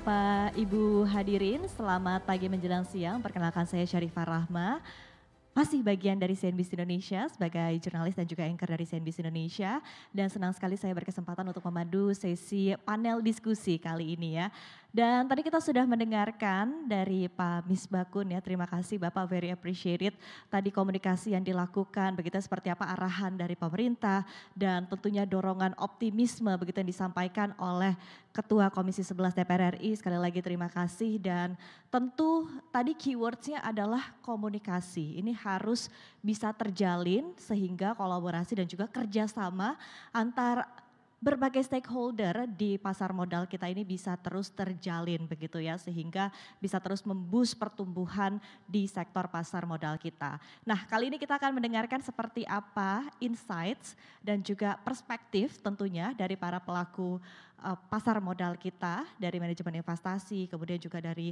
Bapak Ibu hadirin, selamat pagi menjelang siang. Perkenalkan saya Syarifah Rahma, masih bagian dari CNBC Indonesia sebagai jurnalis dan juga anchor dari CNBC Indonesia. Dan senang sekali saya berkesempatan untuk memandu sesi panel diskusi kali ini ya. Dan tadi kita sudah mendengarkan dari Pak Misbakun ya, terima kasih Bapak, very appreciated. Tadi komunikasi yang dilakukan, begitu seperti apa arahan dari pemerintah dan tentunya dorongan optimisme begitu yang disampaikan oleh Ketua Komisi 11 DPR RI. Sekali lagi terima kasih dan tentu tadi keywordsnya adalah komunikasi. Ini harus bisa terjalin sehingga kolaborasi dan juga kerjasama antar berbagai stakeholder di pasar modal kita ini bisa terus terjalin begitu ya, sehingga bisa terus memboost pertumbuhan di sektor pasar modal kita. Nah, kali ini kita akan mendengarkan seperti apa insights dan juga perspektif tentunya dari para pelaku pasar modal kita, dari manajemen investasi, kemudian juga dari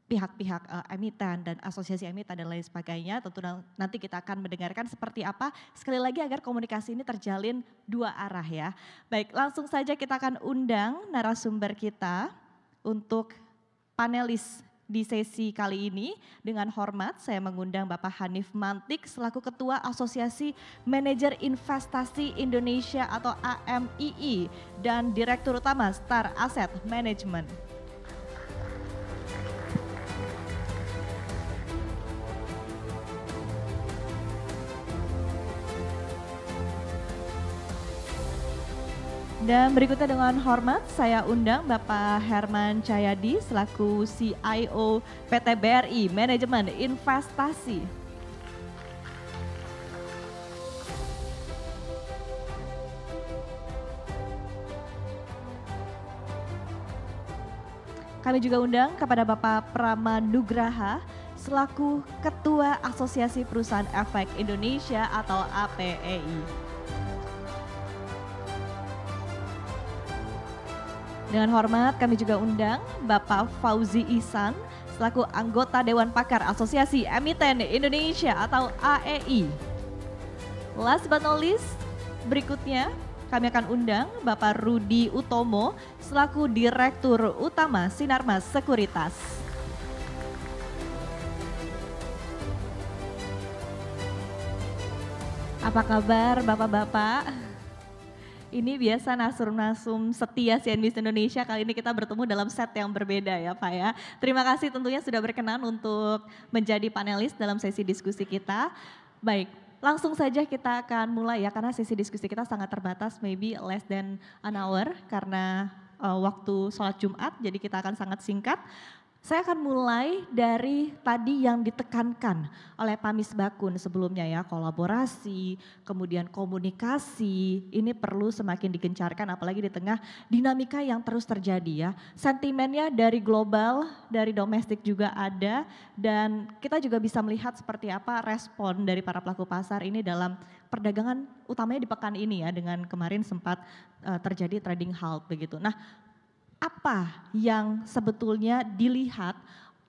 pihak-pihak emiten dan asosiasi emiten dan lain sebagainya. Tentu nanti kita akan mendengarkan seperti apa, sekali lagi agar komunikasi ini terjalin dua arah ya. Baik, langsung saja kita akan undang narasumber kita untuk panelis di sesi kali ini. Dengan hormat saya mengundang Bapak Hanif Mantik selaku Ketua Asosiasi Manajer Investasi Indonesia atau AMII dan Direktur Utama Star Asset Management. Dan berikutnya dengan hormat saya undang Bapak Herman Cahyadi selaku CIO PT BRI Manajemen Investasi. Kami juga undang kepada Bapak Prama Nugraha selaku Ketua Asosiasi Perusahaan Efek Indonesia atau APEI. Dengan hormat kami juga undang Bapak Fauzi Ihsan selaku anggota Dewan Pakar Asosiasi Emiten Indonesia atau AEI. Last but not least, berikutnya kami akan undang Bapak Rudi Utomo selaku Direktur Utama Sinarmas Sekuritas. Apa kabar Bapak-bapak? Ini biasa nasum-nasum setia CNBC Indonesia, kali ini kita bertemu dalam set yang berbeda ya Pak ya. Terima kasih tentunya sudah berkenan untuk menjadi panelis dalam sesi diskusi kita. Baik, langsung saja kita akan mulai ya, karena sesi diskusi kita sangat terbatas, maybe less than an hour karena waktu sholat Jumat, jadi kita akan sangat singkat. Saya akan mulai dari tadi yang ditekankan oleh Pak Misbakun sebelumnya ya, kolaborasi, kemudian komunikasi, ini perlu semakin digencarkan apalagi di tengah dinamika yang terus terjadi ya. Sentimennya dari global, dari domestik juga ada dan kita juga bisa melihat seperti apa respon dari para pelaku pasar ini dalam perdagangan utamanya di pekan ini ya, dengan kemarin sempat terjadi trading halt begitu. Nah, apa yang sebetulnya dilihat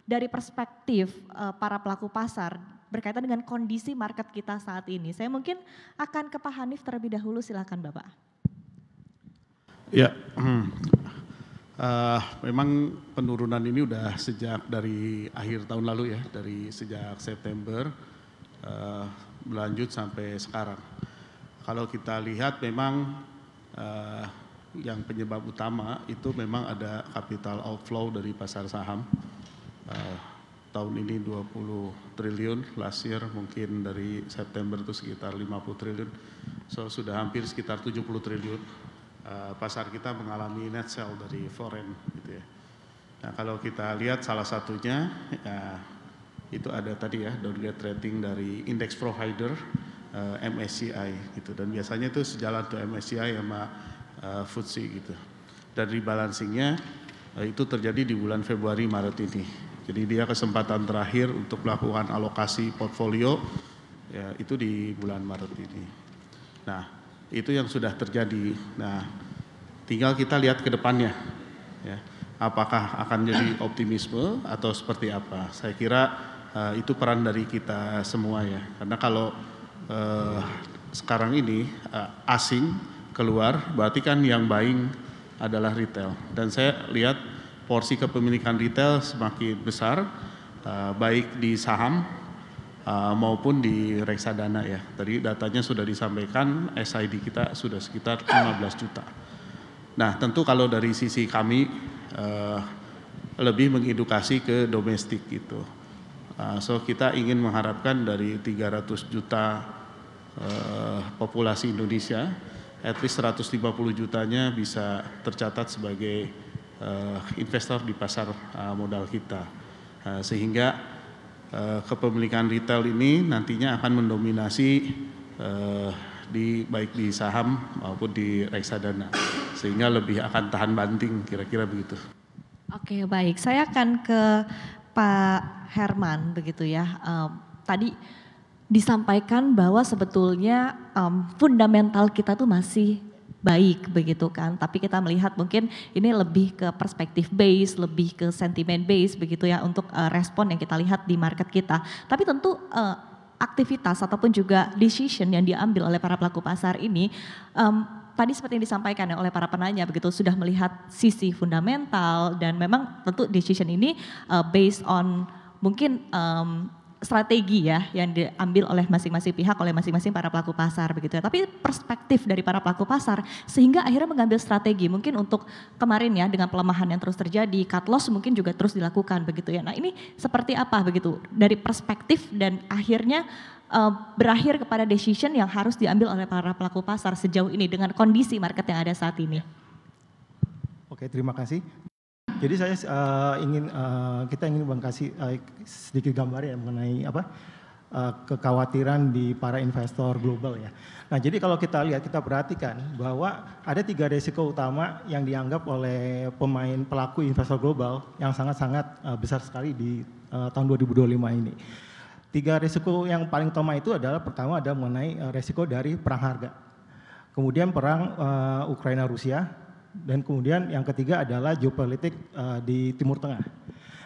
dari perspektif para pelaku pasar berkaitan dengan kondisi market kita saat ini? Saya mungkin akan ke Pak Hanif terlebih dahulu, silakan Bapak. Ya, memang penurunan ini udah sejak dari akhir tahun lalu ya, dari sejak September berlanjut sampai sekarang. Kalau kita lihat memang yang penyebab utama itu memang ada capital outflow dari pasar saham. Tahun ini 20 triliun, last year mungkin dari September itu sekitar 50 triliun. So sudah hampir sekitar 70 triliun. Pasar kita mengalami net sell dari foreign gitu ya. Nah, kalau kita lihat salah satunya ya, itu ada tadi ya, downgrade rating dari index provider MSCI gitu, dan biasanya itu sejalan tuh MSCI sama FTSE gitu. Dan rebalancingnya itu terjadi di bulan Februari Maret ini. Jadi dia kesempatan terakhir untuk melakukan alokasi portfolio ya, itu di bulan Maret ini. Nah, itu yang sudah terjadi. Nah, tinggal kita lihat ke depannya ya. Apakah akan jadi optimisme atau seperti apa? Saya kira itu peran dari kita semua ya. Karena kalau sekarang ini asing keluar, berarti kan yang buying adalah retail. Dan saya lihat porsi kepemilikan retail semakin besar, baik di saham maupun di reksadana ya. Tadi datanya sudah disampaikan, SID kita sudah sekitar 15 juta. Nah tentu kalau dari sisi kami lebih mengedukasi ke domestik gitu. So kita ingin mengharapkan dari 300 juta populasi Indonesia, at least 150 jutanya bisa tercatat sebagai investor di pasar modal kita. Sehingga kepemilikan retail ini nantinya akan mendominasi baik di saham maupun di reksadana, sehingga lebih akan tahan banting, kira-kira begitu. Oke, baik. Saya akan ke Pak Herman begitu ya. Tadi disampaikan bahwa sebetulnya fundamental kita tuh masih baik begitu kan. Tapi kita melihat mungkin ini lebih ke perspektif base, lebih ke sentiment base begitu ya untuk respon yang kita lihat di market kita. Tapi tentu aktivitas ataupun juga decision yang diambil oleh para pelaku pasar ini tadi seperti yang disampaikan oleh para penanya begitu, sudah melihat sisi fundamental dan memang tentu decision ini based on mungkin strategi ya yang diambil oleh masing-masing pihak, oleh masing-masing para pelaku pasar begitu ya. Tapi perspektif dari para pelaku pasar sehingga akhirnya mengambil strategi mungkin untuk kemarin ya dengan pelemahan yang terus terjadi, cut loss mungkin juga terus dilakukan begitu ya. Nah ini seperti apa begitu dari perspektif dan akhirnya berakhir kepada decision yang harus diambil oleh para pelaku pasar sejauh ini dengan kondisi market yang ada saat ini. Oke, terima kasih. Jadi saya kita ingin kasih sedikit gambar ya mengenai kekhawatiran di para investor global ya. Nah jadi kalau kita lihat, kita perhatikan bahwa ada 3 risiko utama yang dianggap oleh pemain pelaku investor global yang sangat-sangat besar sekali di tahun 2025 ini. 3 risiko yang paling utama itu adalah pertama ada mengenai risiko dari perang harga. Kemudian perang Ukraina-Rusia. Dan kemudian yang ketiga adalah geopolitik di Timur Tengah.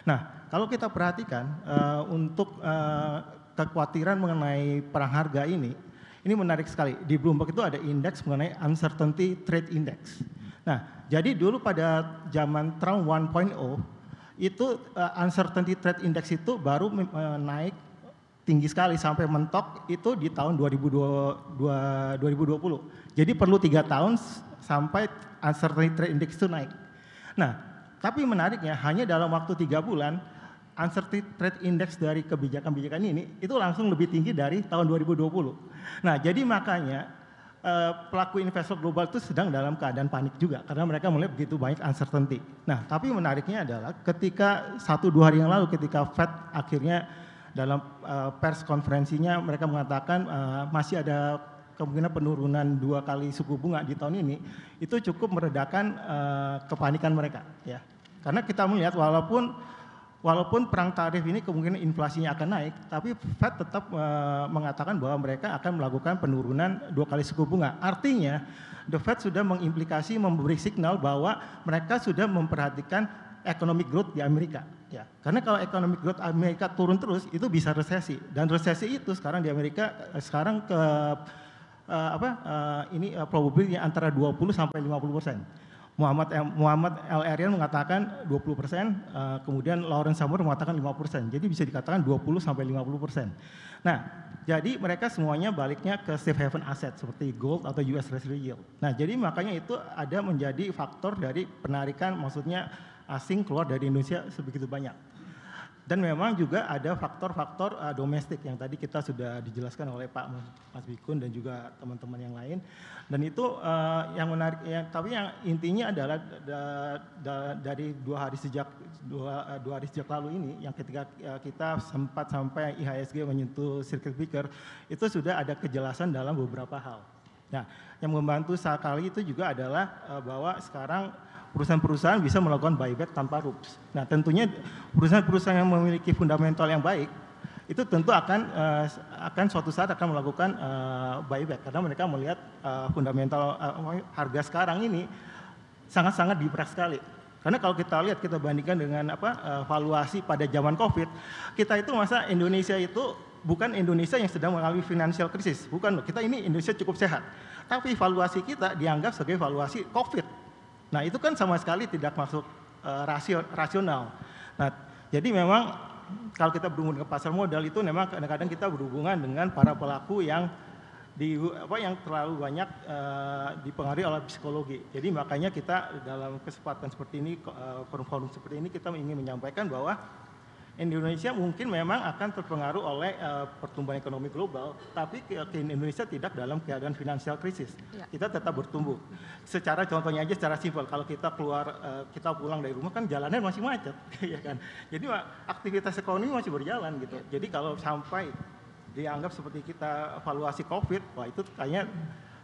Nah, kalau kita perhatikan untuk kekhawatiran mengenai perang harga ini menarik sekali. Di Bloomberg itu ada indeks mengenai Uncertainty Trade Index. Nah, jadi dulu pada zaman Trump 1.0 itu Uncertainty Trade Index itu baru naik tinggi sekali sampai mentok itu di tahun 2020. Jadi perlu 3 tahun sampai Uncertainty Trade Index itu naik. Nah, tapi menariknya hanya dalam waktu 3 bulan Uncertainty Trade Index dari kebijakan-kebijakan ini itu langsung lebih tinggi dari tahun 2020. Nah, jadi makanya pelaku investor global itu sedang dalam keadaan panik juga karena mereka melihat begitu banyak uncertainty. Nah, tapi menariknya adalah ketika 1-2 hari yang lalu ketika Fed akhirnya dalam pers konferensinya mereka mengatakan masih ada kemungkinan penurunan 2 kali suku bunga di tahun ini, itu cukup meredakan kepanikan mereka ya. Karena kita melihat walaupun perang tarif ini kemungkinan inflasinya akan naik, tapi Fed tetap mengatakan bahwa mereka akan melakukan penurunan 2 kali suku bunga. Artinya the Fed sudah mengimplikasi memberi signal bahwa mereka sudah memperhatikan economic growth di Amerika ya. Karena kalau economic growth Amerika turun terus itu bisa resesi, dan resesi itu sekarang di Amerika sekarang ke probability antara 20 sampai 50%. Muhammad L. Arian mengatakan 20%, kemudian Lawrence Summers mengatakan 5%. Jadi bisa dikatakan 20 sampai 50%. Nah, jadi mereka semuanya baliknya ke safe haven aset seperti gold atau US Treasury yield. Nah, jadi makanya itu ada menjadi faktor dari penarikan, maksudnya asing keluar dari Indonesia sebegitu banyak. Dan memang juga ada faktor-faktor domestik yang tadi kita sudah dijelaskan oleh Pak Mas Bikun dan juga teman-teman yang lain. Dan itu yang menarik, tapi yang intinya adalah dari 2 hari sejak lalu ini, yang ketika kita sempat sampai IHSG menyentuh circuit breaker, itu sudah ada kejelasan dalam beberapa hal. Nah, yang membantu sekali itu juga adalah bahwa sekarang perusahaan-perusahaan bisa melakukan buyback tanpa rules. Nah, tentunya perusahaan-perusahaan yang memiliki fundamental yang baik itu tentu akan suatu saat akan melakukan buyback karena mereka melihat fundamental harga sekarang ini sangat-sangat depressed sekali. Karena kalau kita lihat, kita bandingkan dengan valuasi pada zaman Covid, kita itu masa Indonesia itu bukan Indonesia yang sedang mengalami financial crisis, bukan. Kita ini Indonesia cukup sehat, tapi valuasi kita dianggap sebagai valuasi Covid. Nah, itu kan sama sekali tidak masuk rasional. Nah, jadi memang kalau kita berhubungan ke pasar modal itu memang kadang-kadang kita berhubungan dengan para pelaku yang yang terlalu banyak dipengaruhi oleh psikologi. Jadi makanya kita dalam kesempatan seperti ini, forum-forum seperti ini kita ingin menyampaikan bahwa Indonesia mungkin memang akan terpengaruh oleh pertumbuhan ekonomi global, tapi Indonesia tidak dalam keadaan finansial krisis. Ya. Kita tetap bertumbuh. Secara contohnya aja, secara simpel, kalau kita kita pulang dari rumah kan jalannya masih macet, ya kan. Jadi aktivitas ekonomi masih berjalan gitu. Ya. Jadi kalau sampai dianggap seperti kita evaluasi COVID, wah itu kayaknya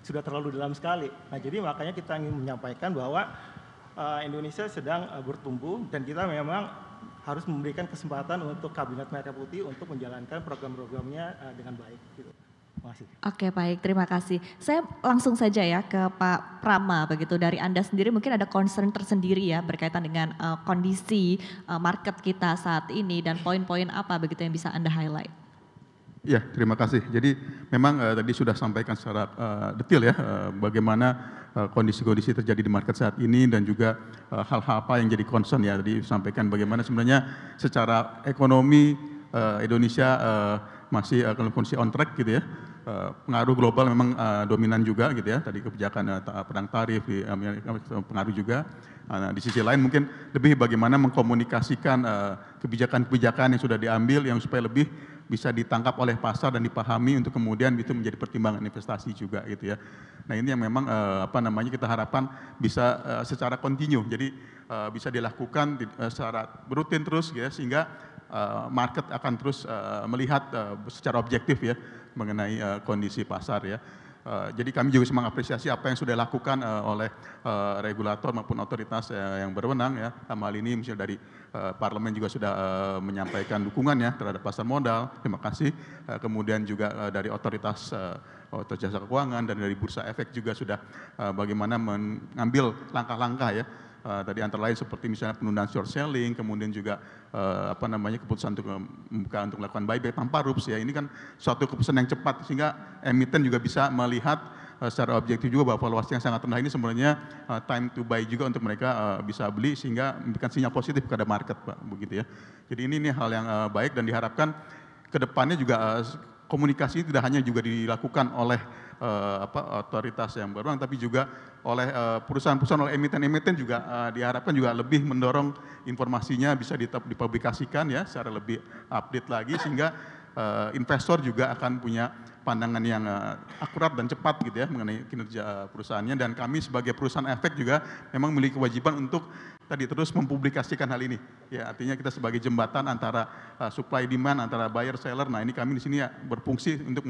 sudah terlalu dalam sekali. Nah jadi makanya kita ingin menyampaikan bahwa Indonesia sedang bertumbuh dan kita memang harus memberikan kesempatan untuk Kabinet Merah Putih untuk menjalankan program-programnya dengan baik. Gitu. Terima kasih. Oke baik, terima kasih. Saya langsung saja ya ke Pak Prama, begitu dari Anda sendiri mungkin ada concern tersendiri ya berkaitan dengan kondisi market kita saat ini dan poin-poin apa begitu yang bisa Anda highlight? Ya, terima kasih. Jadi memang tadi sudah sampaikan secara detail ya bagaimana kondisi-kondisi terjadi di market saat ini dan juga hal-hal apa yang jadi concern ya. Tadi disampaikan bagaimana sebenarnya secara ekonomi Indonesia masih kondisi on track gitu ya. Pengaruh global memang dominan juga gitu ya. Tadi kebijakan perang tarif di Amerika pengaruh juga. Nah, di sisi lain mungkin lebih bagaimana mengkomunikasikan kebijakan-kebijakan yang sudah diambil yang supaya lebih bisa ditangkap oleh pasar dan dipahami untuk kemudian itu menjadi pertimbangan investasi juga gitu ya. Nah ini yang memang kita harapkan bisa secara kontinu, jadi bisa dilakukan secara rutin terus ya, sehingga market akan terus melihat secara objektif ya mengenai kondisi pasar ya. Jadi kami juga mengapresiasi apa yang sudah dilakukan oleh regulator maupun otoritas yang berwenang ya. Dalam hal ini misalnya dari Parlemen juga sudah menyampaikan dukungan ya terhadap pasar modal. Terima kasih. Kemudian juga dari otoritas jasa keuangan dan dari Bursa Efek juga sudah bagaimana mengambil langkah-langkah ya. Tadi antara lain seperti misalnya penundaan short selling, kemudian juga keputusan untuk membuka untuk melakukan buyback tanpa rups ya. Ini kan suatu keputusan yang cepat sehingga emiten juga bisa melihat secara objektif juga bahwa valuasi yang sangat rendah ini sebenarnya time to buy juga untuk mereka bisa beli sehingga memberikan sinyal positif kepada market Pak, begitu ya. Jadi ini hal yang baik dan diharapkan ke depannya juga komunikasi tidak hanya juga dilakukan oleh otoritas yang berwenang tapi juga oleh perusahaan-perusahaan, oleh emiten-emiten juga diharapkan juga lebih mendorong informasinya bisa dipublikasikan ya secara lebih update lagi sehingga investor juga akan punya pandangan yang akurat dan cepat gitu ya mengenai kinerja perusahaannya, dan kami sebagai perusahaan efek juga memang memiliki kewajiban untuk tadi terus mempublikasikan hal ini ya, artinya kita sebagai jembatan antara supply demand antara buyer seller. Nah ini kami di sini ya berfungsi untuk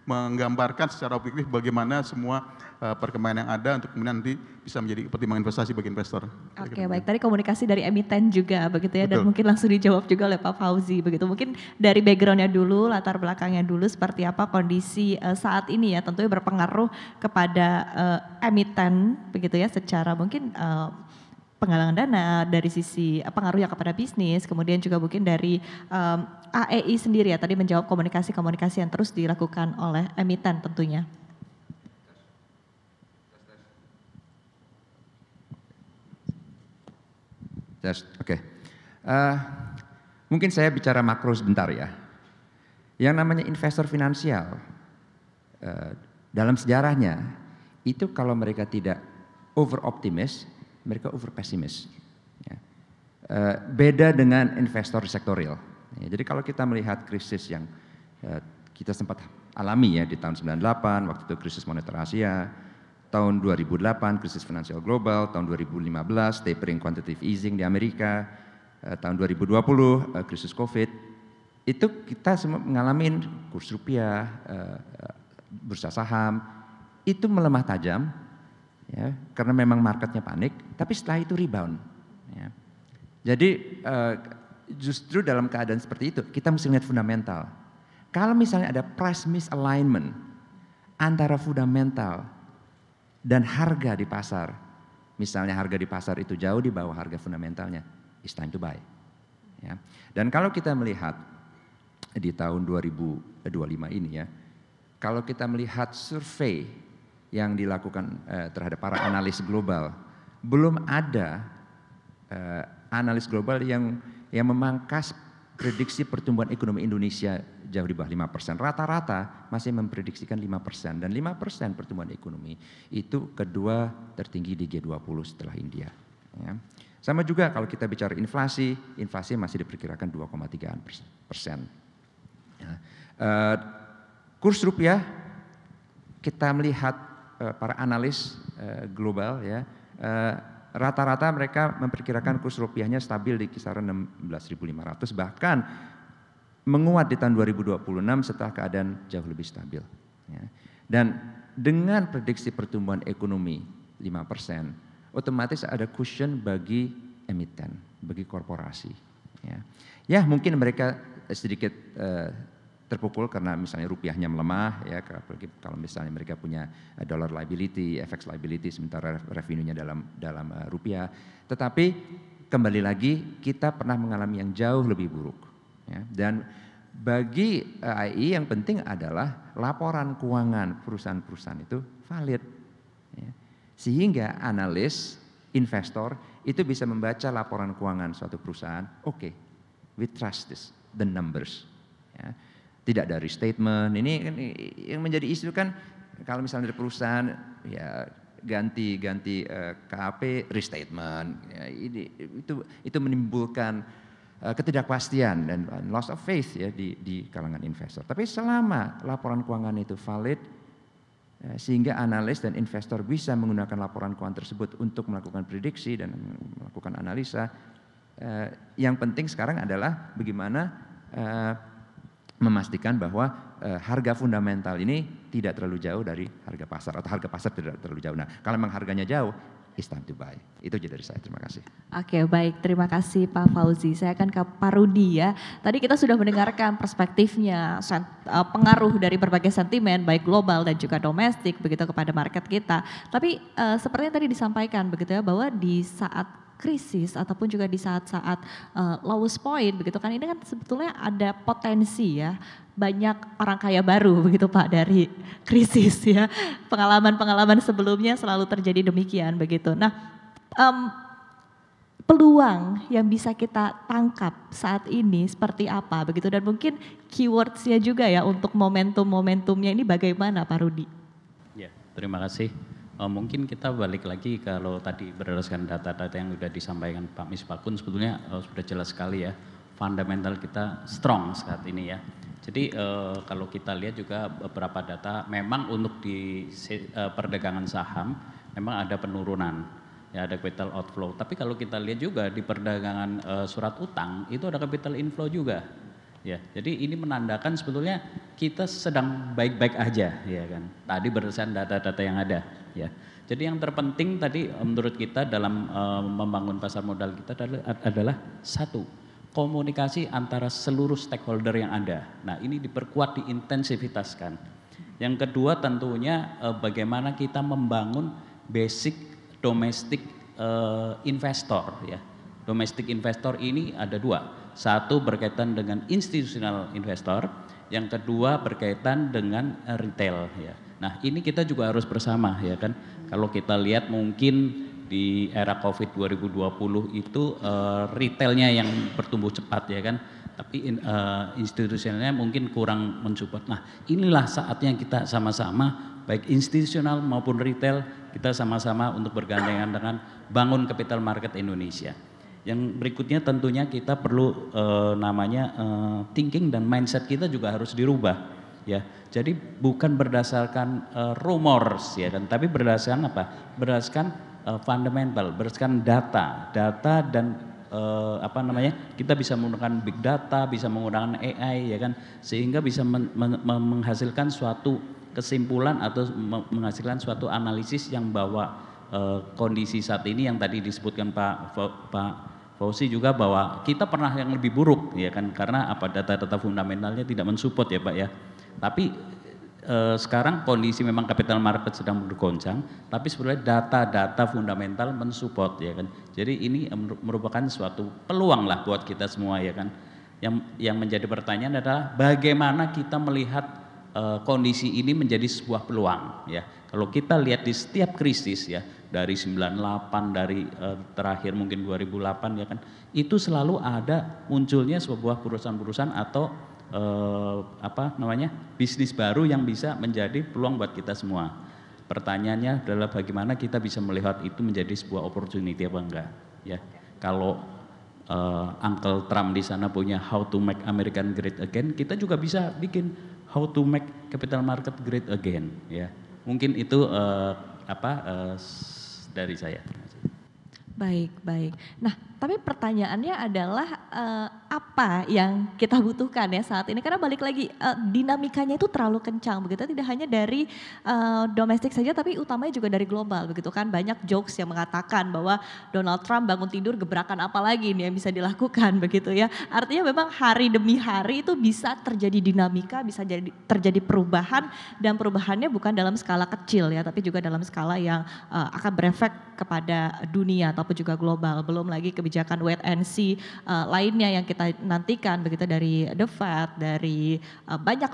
menggambarkan secara objektif bagaimana semua perkembangan yang ada untuk kemudian nanti bisa menjadi pertimbangan investasi bagi investor. Oke baik, tadi komunikasi dari emiten juga begitu ya. Betul. Dan mungkin langsung dijawab juga oleh Pak Fauzi begitu. Mungkin dari backgroundnya dulu, latar belakangnya dulu seperti apa kondisi saat ini ya, tentunya berpengaruh kepada emiten begitu ya, secara mungkin penggalangan dana, dari sisi pengaruhnya kepada bisnis, kemudian juga mungkin dari AEI sendiri ya, tadi menjawab komunikasi-komunikasi yang terus dilakukan oleh emiten tentunya. Oke. Mungkin saya bicara makro sebentar ya. Yang namanya investor finansial, dalam sejarahnya, itu kalau mereka tidak over optimis, mereka over pesimis. Ya. Beda dengan investor sektorial. Ya, jadi kalau kita melihat krisis yang kita sempat alami ya di tahun 98, waktu itu krisis moneter Asia, tahun 2008 krisis finansial global, tahun 2015 tapering quantitative easing di Amerika, tahun 2020 krisis COVID, itu kita semua mengalami kurs rupiah, bursa saham, itu melemah tajam, ya, karena memang marketnya panik, tapi setelah itu rebound. Ya. Jadi justru dalam keadaan seperti itu kita mesti lihat fundamental. Kalau misalnya ada price misalignment antara fundamental dan harga di pasar, misalnya harga di pasar itu jauh di bawah harga fundamentalnya, it's time to buy. Ya. Dan kalau kita melihat di tahun 2025 ini ya, kalau kita melihat survei yang dilakukan terhadap para analis global, belum ada analis global yang memangkas prediksi pertumbuhan ekonomi Indonesia jauh di bawah 5%. Rata-rata masih memprediksikan 5%, dan 5% pertumbuhan ekonomi itu kedua tertinggi di G20 setelah India. Ya. Sama juga kalau kita bicara inflasi masih diperkirakan 2,3%. Ya. Kurs rupiah, kita melihat para analis global ya, rata-rata mereka memperkirakan kurs rupiahnya stabil di kisaran 16.500, bahkan menguat di tahun 2026 setelah keadaan jauh lebih stabil. Ya. Dan dengan prediksi pertumbuhan ekonomi 5%, otomatis ada cushion bagi emiten, bagi korporasi. Ya mungkin mereka sedikit terpukul karena misalnya rupiahnya melemah, ya kalau misalnya mereka punya dollar liability, FX liability, sementara revenue-nya dalam rupiah. Tetapi kembali lagi kita pernah mengalami yang jauh lebih buruk. Ya, dan bagi AII yang penting adalah laporan keuangan perusahaan-perusahaan itu valid. Ya. Sehingga analis, investor itu bisa membaca laporan keuangan suatu perusahaan, oke, we trust this, the numbers. Ya. Tidak dari statement, ini yang menjadi isu kan kalau misalnya dari perusahaan ya ganti KAP restatement, ya, itu menimbulkan ketidakpastian dan loss of faith ya di kalangan investor. Tapi selama laporan keuangan itu valid, sehingga analis dan investor bisa menggunakan laporan keuangan tersebut untuk melakukan prediksi dan melakukan analisa, yang penting sekarang adalah bagaimana memastikan bahwa harga fundamental ini tidak terlalu jauh dari harga pasar, atau harga pasar tidak terlalu jauh. Nah, kalau memang harganya jauh, it's time to buy. Itu aja dari saya, terima kasih. Oke, baik, terima kasih Pak Fauzi. Saya akan ke Pak Rudi ya. Tadi kita sudah mendengarkan perspektifnya, pengaruh dari berbagai sentimen, baik global dan juga domestik, begitu kepada market kita. Tapi seperti yang tadi disampaikan begitu ya, bahwa di saat krisis ataupun juga di saat-saat lowest point begitu kan, ini kan sebetulnya ada potensi ya, banyak orang kaya baru begitu Pak dari krisis ya, pengalaman-pengalaman sebelumnya selalu terjadi demikian begitu. Nah peluang yang bisa kita tangkap saat ini seperti apa begitu, dan mungkin keywordsnya juga ya untuk momentum-momentumnya ini bagaimana Pak Rudi? Ya, terima kasih. Mungkin kita balik lagi kalau tadi berdasarkan data-data yang sudah disampaikan Pak Misbakun, sebetulnya sudah jelas sekali ya, fundamental kita strong saat ini ya. Jadi kalau kita lihat juga beberapa data, memang untuk di perdagangan saham memang ada penurunan, ya ada capital outflow. Tapi kalau kita lihat juga di perdagangan surat utang itu ada capital inflow juga. Ya, jadi ini menandakan sebetulnya kita sedang baik-baik aja, ya kan. Tadi berdasarkan data-data yang ada, ya. Jadi yang terpenting tadi menurut kita dalam membangun pasar modal kita adalah satu, komunikasi antara seluruh stakeholder yang ada. Nah, ini diperkuat, diintensifitaskan. Yang kedua tentunya bagaimana kita membangun basic domestic investor, ya. Domestic investor ini ada dua. Satu berkaitan dengan institutional investor, yang kedua berkaitan dengan retail ya. Nah, ini kita juga harus bersama ya kan. Kalau kita lihat mungkin di era Covid 2020 itu retailnya yang bertumbuh cepat ya kan. Tapi institusionalnya mungkin kurang mensupport. Nah, inilah saatnya kita sama-sama baik institusional maupun retail, kita sama-sama untuk bergandengan dengan bangun capital market Indonesia. Yang berikutnya tentunya kita perlu thinking dan mindset kita juga harus dirubah ya. Jadi bukan berdasarkan rumors ya kan, tapi berdasarkan apa? Berdasarkan fundamental, berdasarkan data dan kita bisa menggunakan big data, bisa menggunakan AI ya kan, sehingga bisa menghasilkan suatu kesimpulan atau menghasilkan suatu analisis yang bahwa kondisi saat ini yang tadi disebutkan Pak Fauzi juga bahwa kita pernah yang lebih buruk ya kan, karena apa, data-data fundamentalnya tidak mensupport ya Pak ya. Tapi sekarang kondisi memang capital market sedang bergoncang, tapi sebenarnya data-data fundamental mensupport ya kan. Jadi ini merupakan suatu peluang lah buat kita semua ya kan. Yang menjadi pertanyaan adalah bagaimana kita melihat kondisi ini menjadi sebuah peluang ya. Kalau kita lihat di setiap krisis ya, dari 98, dari terakhir mungkin 2008 ya kan, itu selalu ada munculnya sebuah perusahaan-perusahaan atau bisnis baru yang bisa menjadi peluang buat kita semua. Pertanyaannya adalah bagaimana kita bisa melihat itu menjadi sebuah opportunity apa enggak ya. Kalau Uncle Trump di sana punya how to make American great again, kita juga bisa bikin how to make capital market great again ya. Mungkin itu dari saya. Baik, baik. Nah, tapi pertanyaannya adalah apa yang kita butuhkan ya saat ini? Karena balik lagi dinamikanya itu terlalu kencang begitu, tidak hanya dari domestik saja, tapi utamanya juga dari global begitu kan. Banyak jokes yang mengatakan bahwa Donald Trump bangun tidur gebrakan apa lagi nih yang bisa dilakukan begitu ya. Artinya memang hari demi hari itu bisa terjadi dinamika, bisa terjadi perubahan, dan perubahannya bukan dalam skala kecil ya, tapi juga dalam skala yang akan berefek kepada dunia ataupun juga global. Belum lagi kebijakan wait and see lainnya yang kita nantikan begitu dari The Fed, dari banyak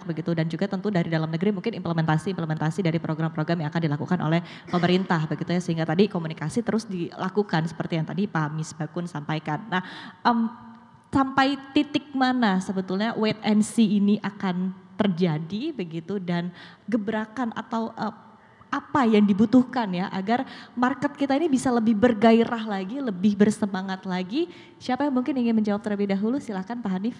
begitu, dan juga tentu dari dalam negeri mungkin implementasi dari program-program yang akan dilakukan oleh pemerintah begitu ya, sehingga tadi komunikasi terus dilakukan seperti yang tadi Pak Misbakun sampaikan. Nah, sampai titik mana sebetulnya wait and see ini akan terjadi begitu, dan gebrakan atau apa yang dibutuhkan ya agar market kita ini bisa lebih bergairah lagi, lebih bersemangat lagi. Siapa yang mungkin ingin menjawab terlebih dahulu? Silahkan Pak Hanif.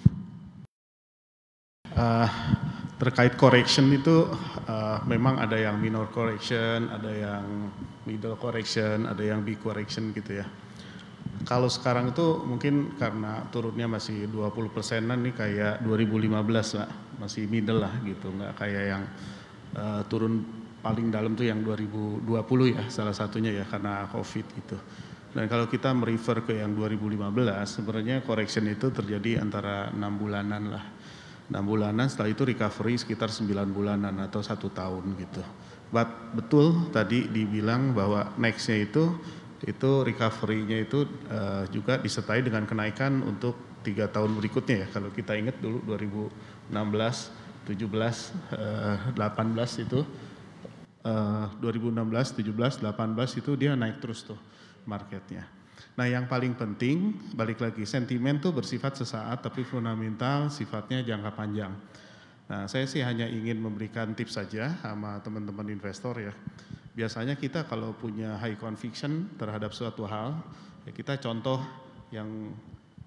Terkait correction itu memang ada yang minor correction, ada yang middle correction, ada yang big correction gitu ya. Kalau sekarang itu mungkin karena turunnya masih 20%-an nih kayak 2015 lah, masih middle lah gitu, nggak kayak yang turun paling dalam tuh yang 2020 ya, salah satunya ya karena COVID gitu. Dan kalau kita merefer ke yang 2015, sebenarnya correction itu terjadi antara 6 bulanan lah. 6 bulanan, setelah itu recovery sekitar 9 bulanan atau 1 tahun gitu. Betul tadi dibilang bahwa nextnya itu recovery-nya itu juga disertai dengan kenaikan untuk 3 tahun berikutnya ya. Kalau kita ingat dulu 2016, 17, 18 itu 2016, 17, 18 itu dia naik terus tuh marketnya. Nah yang paling penting balik lagi, sentimen tuh bersifat sesaat tapi fundamental sifatnya jangka panjang. Nah saya sih hanya ingin memberikan tips saja sama teman-teman investor ya. Biasanya kita kalau punya high conviction terhadap suatu hal, ya kita contoh yang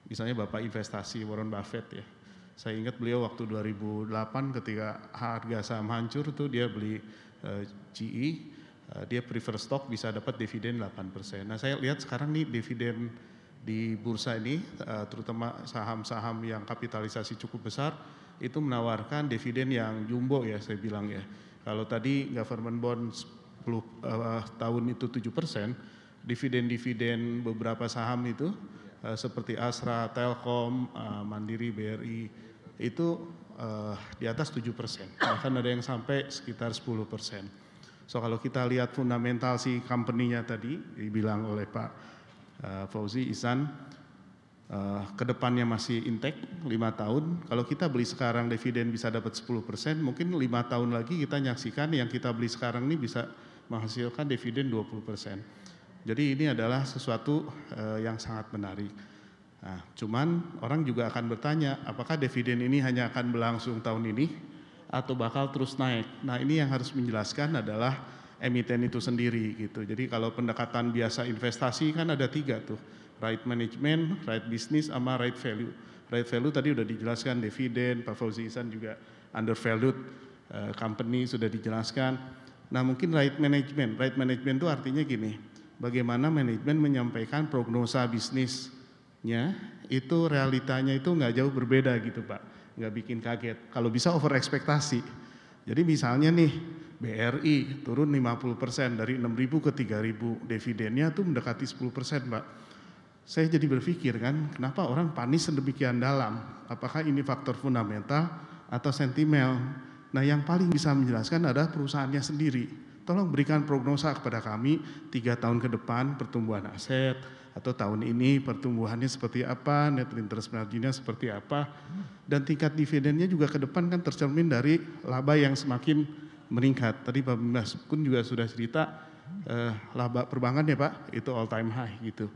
misalnya Bapak investasi Warren Buffett ya. Saya ingat beliau waktu 2008 ketika harga saham hancur tuh dia beli GE, dia prefer stock bisa dapat dividen 8%. Nah saya lihat sekarang nih dividen di bursa ini, terutama saham-saham yang kapitalisasi cukup besar, itu menawarkan dividen yang jumbo ya saya bilang ya. Kalau tadi government bond 10 tahun itu 7%, dividen-dividen beberapa saham itu seperti Astra, Telkom, Mandiri, BRI, itu di atas 7%, bahkan ada yang sampai sekitar 10%. So kalau kita lihat fundamental si company-nya tadi dibilang oleh Pak Fauzi Ihsan, kedepannya masih intact 5 tahun. Kalau kita beli sekarang dividen bisa dapat 10%, mungkin 5 tahun lagi kita nyaksikan yang kita beli sekarang ini bisa menghasilkan dividen 20%. Jadi ini adalah sesuatu yang sangat menarik. Nah, cuman orang juga akan bertanya, apakah dividen ini hanya akan berlangsung tahun ini atau bakal terus naik? Nah, ini yang harus menjelaskan adalah emiten itu sendiri gitu. Jadi kalau pendekatan biasa investasi kan ada 3 tuh, right management, right business, sama right value. Right value tadi udah dijelaskan dividen, Pak Fauzi Ihsan juga undervalued company sudah dijelaskan. Nah, mungkin right management itu artinya gini, bagaimana manajemen menyampaikan prognosa bisnis itu realitanya itu nggak jauh berbeda gitu Pak, nggak bikin kaget. Kalau bisa over ekspektasi. Jadi misalnya nih BRI turun 50% dari 6.000 ke 3.000, dividennya tuh mendekati 10% Pak. Saya jadi berpikir kan, kenapa orang panik sedemikian dalam? Apakah ini faktor fundamental atau sentimental? Nah yang paling bisa menjelaskan adalah perusahaannya sendiri. Tolong berikan prognosa kepada kami 3 tahun ke depan pertumbuhan aset, atau tahun ini pertumbuhannya seperti apa, net interest marginnya seperti apa, dan tingkat dividennya juga ke depan kan tercermin dari laba yang semakin meningkat. Tadi Pak Misbakun juga sudah cerita, laba perbankan ya Pak, itu all time high gitu.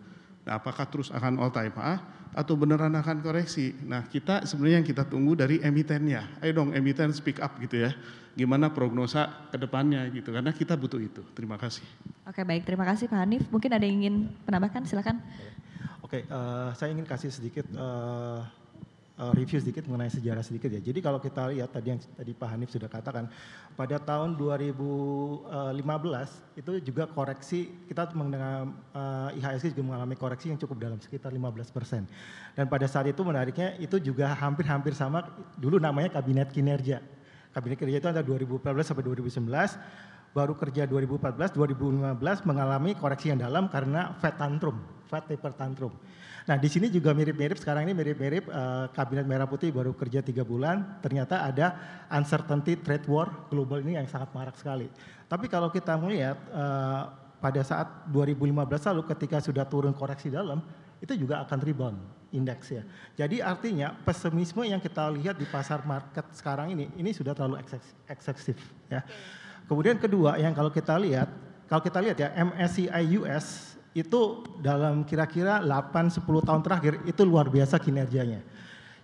Nah, apakah terus akan all time high atau beneran akan koreksi? Nah, kita sebenarnya yang kita tunggu dari emitennya. Ayo dong emiten speak up gitu ya. Gimana prognosa ke depannya gitu, karena kita butuh itu. Terima kasih. Oke, baik, terima kasih Pak Hanif. Mungkin ada yang ingin menambahkan, silakan. Oke, saya ingin kasih sedikit review sedikit mengenai sejarah sedikit ya. Jadi kalau kita lihat tadi yang tadi Pak Hanif sudah katakan, pada tahun 2015 itu juga koreksi, kita mendengar IHSG juga mengalami koreksi yang cukup dalam sekitar 15%. Dan pada saat itu menariknya itu juga hampir-hampir sama, dulu namanya kabinet kinerja. Kabinet kinerja itu antara 2014 sampai 2019, baru kerja 2014, 2015 mengalami koreksi yang dalam karena Fed taper tantrum. Nah di sini juga mirip-mirip, sekarang ini mirip-mirip kabinet merah putih baru kerja 3 bulan, ternyata ada uncertainty trade war global ini yang sangat marak sekali. Tapi kalau kita melihat pada saat 2015 lalu ketika sudah turun koreksi dalam, itu juga akan rebound indeks ya. Jadi artinya pesimisme yang kita lihat di pasar market sekarang ini sudah terlalu eksesif ya. Kemudian kedua yang kalau kita lihat ya MSCI US itu dalam kira-kira 8-10 tahun terakhir itu luar biasa kinerjanya.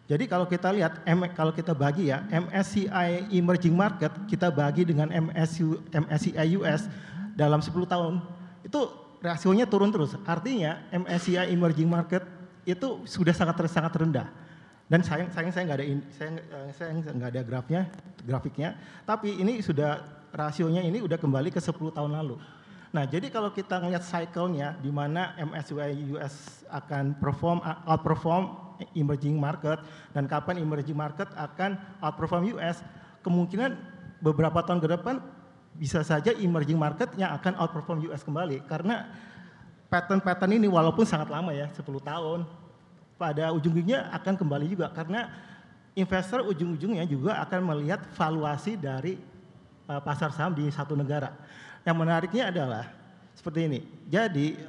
Jadi kalau kita lihat, kalau kita bagi ya, MSCI Emerging Market kita bagi dengan MSCI US dalam 10 tahun, itu rasionya turun terus. Artinya MSCI Emerging Market itu sudah sangat rendah. Dan sayang saya nggak ada grafiknya, tapi ini sudah rasionya ini udah kembali ke 10 tahun lalu. Nah, jadi kalau kita ngelihat cycle-nya di mana MSCI US akan outperform emerging market dan kapan emerging market akan outperform US, kemungkinan beberapa tahun ke depan bisa saja emerging market yang akan outperform US kembali karena pattern ini walaupun sangat lama ya, 10 tahun, pada ujung-ujungnya akan kembali juga karena investor ujung-ujungnya juga akan melihat valuasi dari pasar saham di satu negara. Yang menariknya adalah seperti ini. Jadi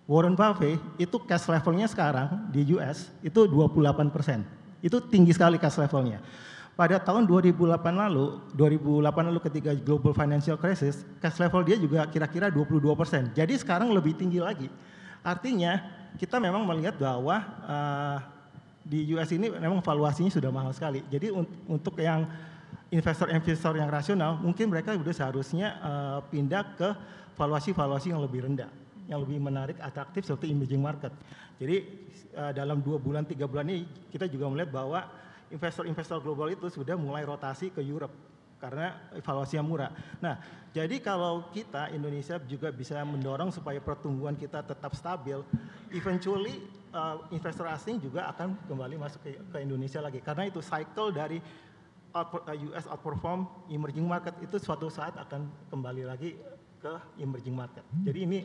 Warren Buffett itu cash levelnya sekarang di US itu 28%. Itu tinggi sekali cash levelnya. Pada tahun 2008 lalu ketika global financial crisis, cash level dia juga kira-kira 22%. Jadi sekarang lebih tinggi lagi. Artinya kita memang melihat bahwa di US ini memang valuasinya sudah mahal sekali. Jadi untuk yang investor-investor yang rasional, mungkin mereka sudah seharusnya pindah ke valuasi-valuasi yang lebih rendah, yang lebih menarik, atraktif seperti emerging market. Jadi dalam 2 bulan, 3 bulan ini kita juga melihat bahwa investor-investor global itu sudah mulai rotasi ke Europe karena valuasi yang murah. Nah, jadi kalau kita Indonesia juga bisa mendorong supaya pertumbuhan kita tetap stabil, eventually investor asing juga akan kembali masuk ke Indonesia lagi karena itu cycle dari US outperform emerging market itu suatu saat akan kembali lagi ke emerging market. Jadi ini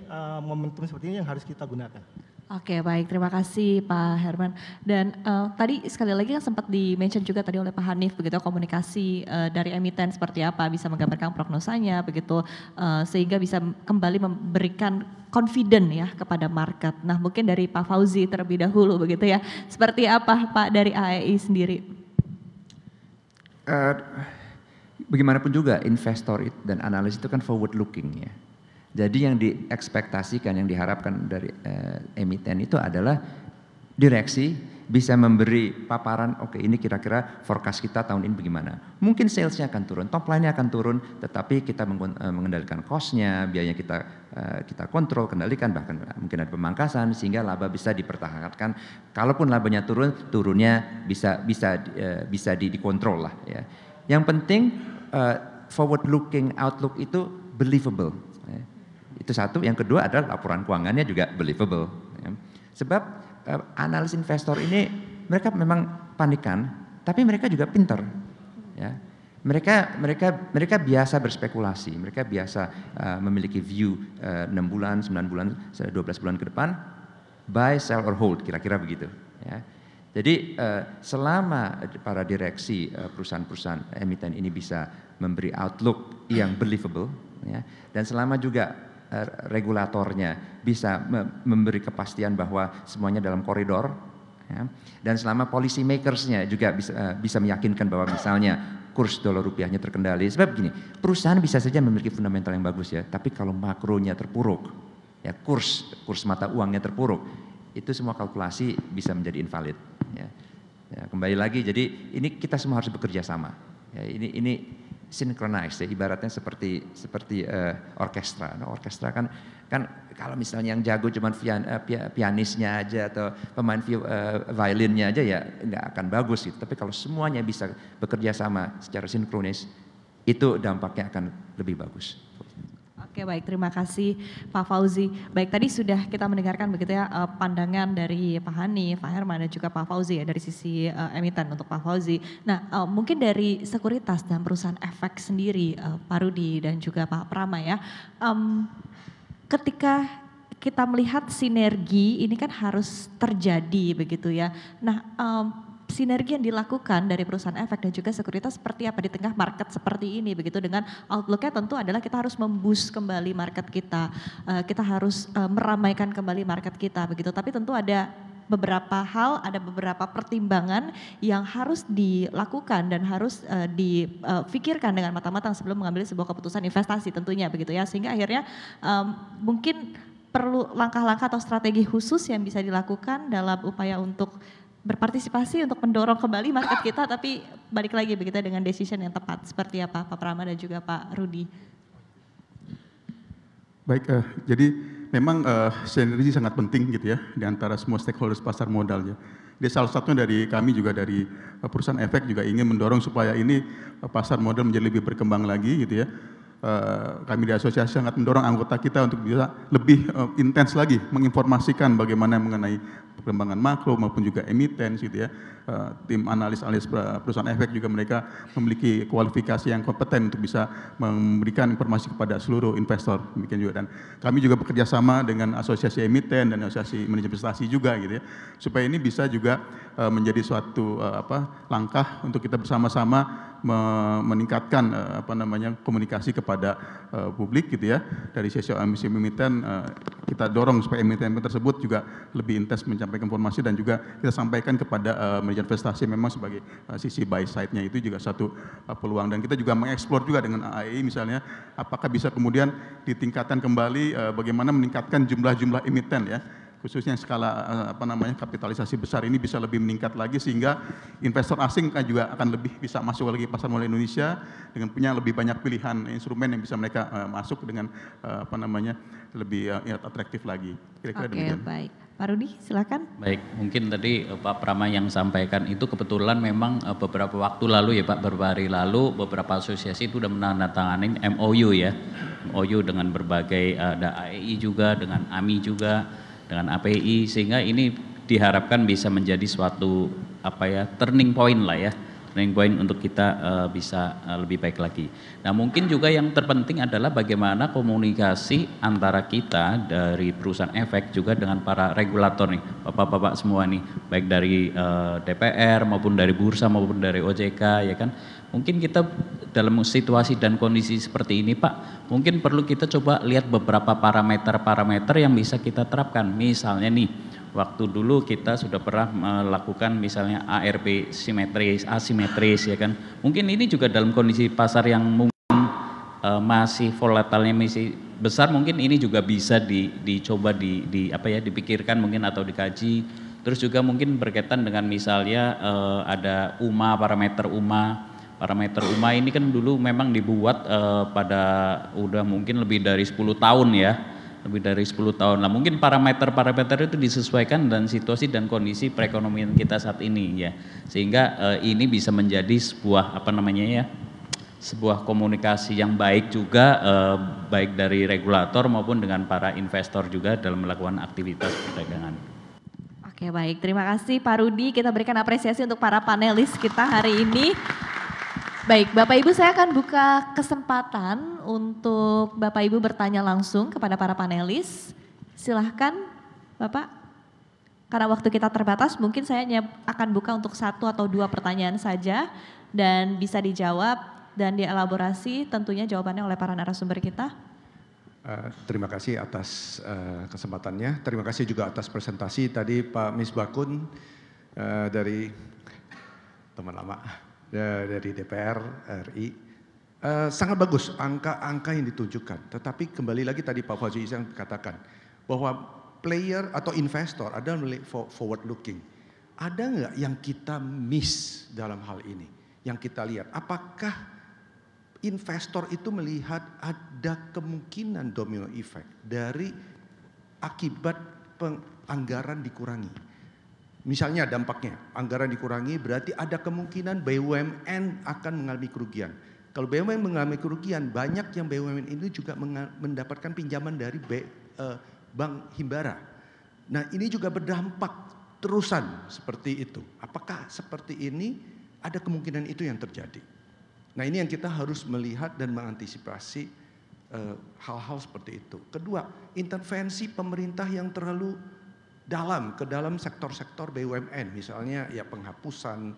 momentum seperti ini yang harus kita gunakan. Oke, baik, terima kasih Pak Herman. Dan tadi sekali lagi kan sempat di-mention juga tadi oleh Pak Hanif begitu komunikasi dari emiten seperti apa, bisa menggambarkan prognosanya begitu sehingga bisa kembali memberikan confident ya kepada market. Nah, mungkin dari Pak Fauzi terlebih dahulu begitu ya. Seperti apa Pak dari AEI sendiri? Bagaimanapun juga investor dan analis itu kan forward looking ya. Jadi yang diekspektasikan, yang diharapkan dari emiten itu adalah direksi bisa memberi paparan, oke ini kira-kira forecast kita tahun ini bagaimana. Mungkin salesnya akan turun, top line-nya akan turun, tetapi kita mengendalikan cost-nya, biayanya kita kontrol, kendalikan, bahkan mungkin ada pemangkasan sehingga laba bisa dipertahankan. Kalaupun labanya turun, turunnya bisa dikontrol lah ya. Yang penting forward looking outlook itu believable. Ya. Itu satu. Yang kedua adalah laporan keuangannya juga believable. Ya. Sebab analis investor ini mereka memang panikan, tapi mereka juga pintar. Ya. Mereka biasa berspekulasi, mereka biasa memiliki view 6 bulan, 9 bulan, 12 bulan ke depan, buy, sell or hold, kira-kira begitu. Ya. Jadi selama para direksi perusahaan-perusahaan emiten ini bisa memberi outlook yang believable, ya, dan selama juga regulatornya bisa memberi kepastian bahwa semuanya dalam koridor, Ya. Dan selama policy makersnya juga bisa meyakinkan bahwa misalnya kurs dolar rupiahnya terkendali. Sebab begini, perusahaan bisa saja memiliki fundamental yang bagus ya, tapi kalau makronya terpuruk, ya kurs mata uangnya terpuruk, itu semua kalkulasi bisa menjadi invalid. Ya. Ya, kembali lagi, jadi ini kita semua harus bekerja sama. Ya, ini synchronize, ya, ibaratnya seperti orkestra. Nah, orkestra kan kalau misalnya yang jago cuma pianisnya aja atau pemain violinnya aja ya nggak akan bagus gitu. Tapi kalau semuanya bisa bekerja sama secara sinkronis, itu dampaknya akan lebih bagus. Oke, baik, terima kasih Pak Fauzi. Baik, tadi sudah kita mendengarkan begitu ya pandangan dari Pak Hani, Pak Herman dan juga Pak Fauzi ya dari sisi emiten untuk Pak Fauzi. Nah, mungkin dari sekuritas dan perusahaan efek sendiri Pak Rudi dan juga Pak Prama ya. Ketika kita melihat sinergi ini kan harus terjadi begitu ya. Nah, sinergi yang dilakukan dari perusahaan efek dan juga sekuritas seperti apa di tengah market seperti ini begitu, dengan outlook-nya tentu adalah kita harus memboost kembali market kita, kita harus meramaikan kembali market kita begitu, tapi tentu ada beberapa hal, ada beberapa pertimbangan yang harus dilakukan dan harus difikirkan dengan matang-matang sebelum mengambil sebuah keputusan investasi tentunya begitu ya, sehingga akhirnya mungkin perlu langkah-langkah atau strategi khusus yang bisa dilakukan dalam upaya untuk berpartisipasi untuk mendorong kembali market kita, tapi balik lagi begitu dengan decision yang tepat. Seperti apa Pak Prama dan juga Pak Rudi? Baik, jadi memang sinergi sangat penting gitu ya di antara semua stakeholders pasar modal ya. Dia salah satunya dari kami juga dari perusahaan efek juga ingin mendorong supaya ini pasar modal menjadi lebih berkembang lagi gitu ya. Kami di asosiasi sangat mendorong anggota kita untuk bisa lebih intens lagi menginformasikan bagaimana mengenai perkembangan makro maupun juga emiten gitu ya. Tim analis perusahaan efek juga mereka memiliki kualifikasi yang kompeten untuk bisa memberikan informasi kepada seluruh investor, demikian juga. Dan kami juga bekerja sama dengan asosiasi emiten dan asosiasi manajemen investasi juga gitu ya, supaya ini bisa juga menjadi suatu langkah untuk kita bersama-sama meningkatkan komunikasi kepada publik gitu ya. Dari sisi emiten kita dorong supaya emiten tersebut juga lebih intens menyampaikan informasi dan juga kita sampaikan kepada manajer investasi memang sebagai sisi buy side-nya itu juga satu peluang. Dan kita juga mengeksplor juga dengan AAI misalnya apakah bisa kemudian ditingkatkan kembali bagaimana meningkatkan jumlah emiten ya, khususnya skala kapitalisasi besar ini bisa lebih meningkat lagi sehingga investor asing juga akan lebih bisa masuk lagi pasar modal Indonesia dengan punya lebih banyak pilihan instrumen yang bisa mereka masuk dengan lebih atraktif lagi. Kira-kira demikian. Baik. Pak Rudi, silakan. Baik, mungkin tadi Pak Prama yang sampaikan itu kebetulan memang beberapa waktu lalu ya Pak, beberapa hari lalu beberapa asosiasi itu sudah menandatangani MOU ya, MOU dengan berbagai ada AEI juga, dengan AMI juga, dengan API, sehingga ini diharapkan bisa menjadi suatu turning point lah ya, turning point untuk kita bisa lebih baik lagi. Nah mungkin juga yang terpenting adalah bagaimana komunikasi antara kita dari perusahaan efek juga dengan para regulator nih, bapak-bapak semua nih, baik dari DPR maupun dari bursa maupun dari OJK ya kan. Mungkin kita dalam situasi dan kondisi seperti ini Pak, mungkin perlu kita coba lihat beberapa parameter-parameter yang bisa kita terapkan. Misalnya nih, waktu dulu kita sudah pernah melakukan misalnya ARP asimetris ya kan. Mungkin ini juga dalam kondisi pasar yang mungkin masih volatilnya masih besar, mungkin ini juga bisa dicoba dipikirkan mungkin atau dikaji. Terus juga mungkin berkaitan dengan misalnya ada parameter UMA ini kan dulu memang dibuat pada udah mungkin lebih dari 10 tahun ya. Lebih dari 10 tahun. Nah mungkin parameter-parameter itu disesuaikan dengan situasi dan kondisi perekonomian kita saat ini ya. Sehingga ini bisa menjadi sebuah sebuah komunikasi yang baik juga baik dari regulator maupun dengan para investor juga dalam melakukan aktivitas perdagangan. Oke, baik, terima kasih Pak Rudi. Kita berikan apresiasi untuk para panelis kita hari ini. Baik, Bapak Ibu, saya akan buka kesempatan untuk Bapak Ibu bertanya langsung kepada para panelis. Silahkan Bapak, karena waktu kita terbatas mungkin saya akan buka untuk 1 atau 2 pertanyaan saja dan bisa dijawab dan dielaborasi tentunya jawabannya oleh para narasumber kita. Terima kasih atas kesempatannya, terima kasih juga atas presentasi tadi Pak Misbakun. dari teman lama dari DPR RI. Sangat bagus angka-angka yang ditunjukkan. Tetapi kembali lagi tadi Pak Fauzi yang katakan bahwa player atau investor ada forward looking. Ada nggak yang kita miss dalam hal ini? Yang kita lihat, apakah investor itu melihat ada kemungkinan domino effect dari akibat anggaran dikurangi. Misalnya dampaknya, anggaran dikurangi berarti ada kemungkinan BUMN akan mengalami kerugian. Kalau BUMN mengalami kerugian, banyak yang BUMN ini juga mendapatkan pinjaman dari Bank Himbara. Nah ini juga berdampak terusan seperti itu. Apakah seperti ini ada kemungkinan itu yang terjadi? Nah ini yang kita harus melihat dan mengantisipasi hal-hal seperti itu. Kedua, intervensi pemerintah yang terlalu dalam ke dalam sektor-sektor BUMN, misalnya ya penghapusan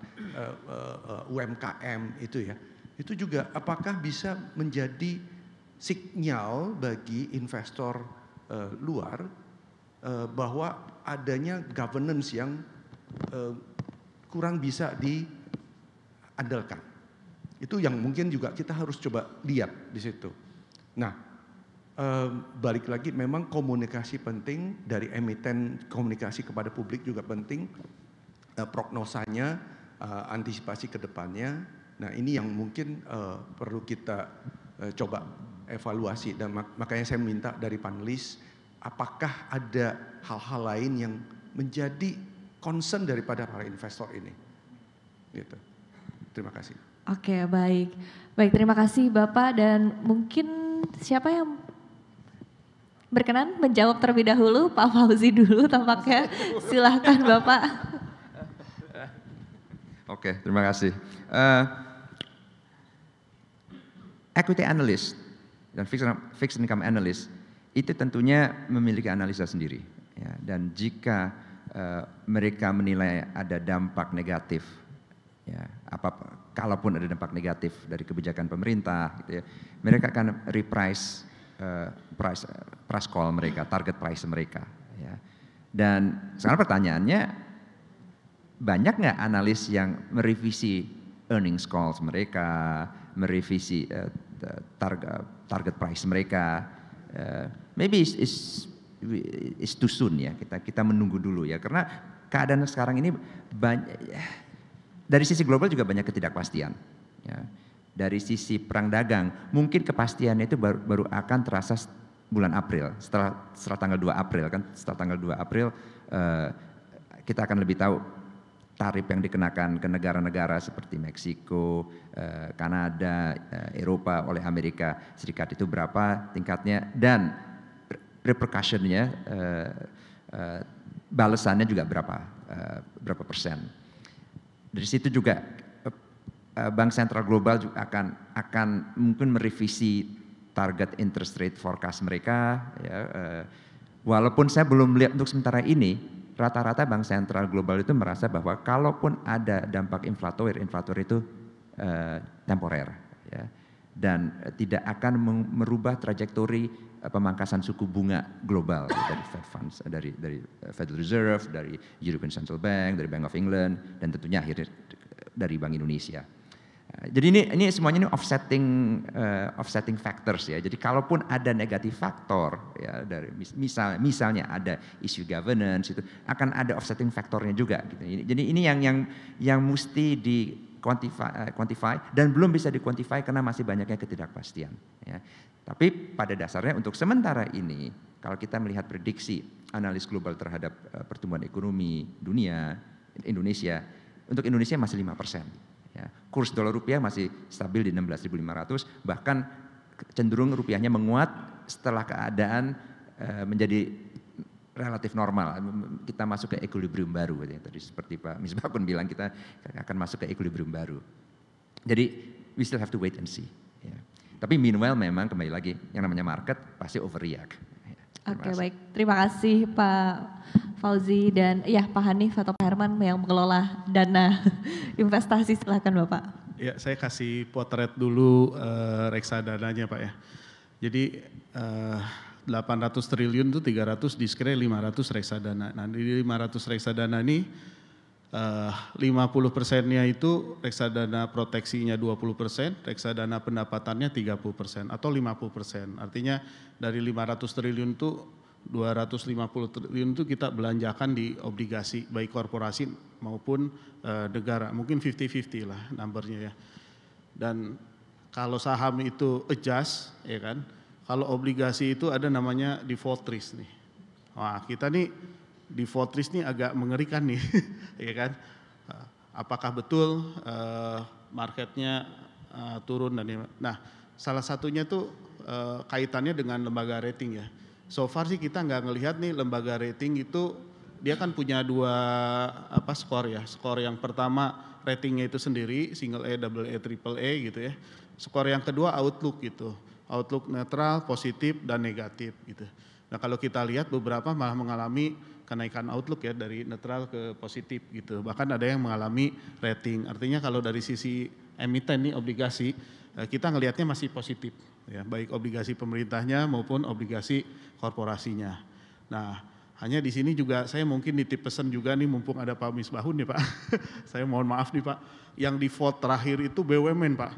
UMKM itu ya, itu juga apakah bisa menjadi sinyal bagi investor luar bahwa adanya governance yang kurang bisa diandalkan. Itu yang mungkin juga kita harus coba lihat di situ. Nah, balik lagi memang komunikasi penting dari emiten, komunikasi kepada publik juga penting, prognosanya, antisipasi ke depannya. Nah ini yang mungkin perlu kita coba evaluasi dan makanya saya minta dari panelis apakah ada hal-hal lain yang menjadi concern daripada para investor ini. Gitu. Terima kasih. Oke, baik. Baik, terima kasih Bapak dan mungkin siapa yang berkenan menjawab terlebih dahulu? Pak Fauzi dulu tampaknya. Silahkan Bapak. Oke, terima kasih. Equity analyst dan fixed income analyst itu tentunya memiliki analisa sendiri. Ya, dan jika mereka menilai ada dampak negatif, ya, kalaupun ada dampak negatif dari kebijakan pemerintah, gitu ya, mereka akan reprice price call mereka, target price mereka. Ya. Dan sekarang pertanyaannya, banyak nggak analis yang merevisi earnings calls mereka, merevisi target price mereka? Maybe it's too soon ya. Kita menunggu dulu ya, karena keadaan sekarang ini dari sisi global juga banyak ketidakpastian. Ya. Dari sisi perang dagang, mungkin kepastiannya itu baru akan terasa bulan April, setelah tanggal 2 April kan, setelah tanggal 2 April kita akan lebih tahu tarif yang dikenakan ke negara-negara seperti Meksiko, Kanada, Eropa oleh Amerika Serikat itu berapa tingkatnya dan repercussionnya, balasannya juga berapa persen. Dari situ juga Bank Sentral Global juga akan mungkin merevisi target interest rate forecast mereka. Ya, walaupun saya belum lihat untuk sementara ini, rata-rata Bank Sentral Global itu merasa bahwa kalaupun ada dampak inflator itu temporer, ya, dan tidak akan merubah trajektori pemangkasan suku bunga global dari Fed Funds, dari Federal Reserve, dari European Central Bank, dari Bank of England, dan tentunya akhirnya dari Bank Indonesia. Jadi ini semuanya ini offsetting factors ya. Jadi kalaupun ada negatif faktor ya, dari misalnya ada isu governance itu akan ada offsetting faktornya juga gitu. Jadi ini yang mesti di quantify dan belum bisa di-quantify karena masih banyaknya ketidakpastian ya. Tapi pada dasarnya untuk sementara ini kalau kita melihat prediksi analis global terhadap pertumbuhan ekonomi dunia, Indonesia, untuk Indonesia masih 5%. Ya, kurs dolar rupiah masih stabil di 16.500, bahkan cenderung rupiahnya menguat setelah keadaan menjadi relatif normal. Kita masuk ke equilibrium baru, ya. Tadi seperti Pak Misbakun bilang kita akan masuk ke equilibrium baru. Jadi we still have to wait and see. Ya. Tapi meanwhile memang kembali lagi yang namanya market pasti overreact. Ya, oke, baik, terima kasih Pak Fauzi dan ya Pak Hanif atau Pak Herman yang mengelola dana investasi, silakan Bapak. Ya, saya kasih potret dulu reksadananya Pak ya. Jadi 800 triliun itu 300 diskre, 500 reksadana. Nah di 500 reksadana ini 50%-nya itu reksadana proteksinya 20%, reksadana pendapatannya 30% atau 50%. Artinya dari 500 triliun itu 250 triliun itu kita belanjakan di obligasi baik korporasi maupun negara. Mungkin 50-50 lah numbernya ya. Dan kalau saham itu adjust ya kan, kalau obligasi itu ada namanya default risk nih. Wah, kita nih default risk nih agak mengerikan nih, ya kan? Apakah betul marketnya turun dan nah salah satunya tuh kaitannya dengan lembaga rating ya. So far sih kita nggak ngelihat nih lembaga rating itu dia kan punya dua skor ya. Skor yang pertama ratingnya itu sendiri single A, double A, triple A gitu ya. Skor yang kedua outlook gitu. Outlook netral, positif dan negatif gitu. Nah kalau kita lihat beberapa malah mengalami kenaikan outlook ya dari netral ke positif gitu. Bahkan ada yang mengalami rating. Artinya kalau dari sisi emiten nih obligasi kita ngelihatnya masih positif ya, baik obligasi pemerintahnya maupun obligasi korporasinya. Nah, hanya di sini juga saya mungkin nitip pesan juga nih mumpung ada Pak Misbahun nih Pak. Saya mohon maaf nih Pak, yang default terakhir itu BUMN Pak.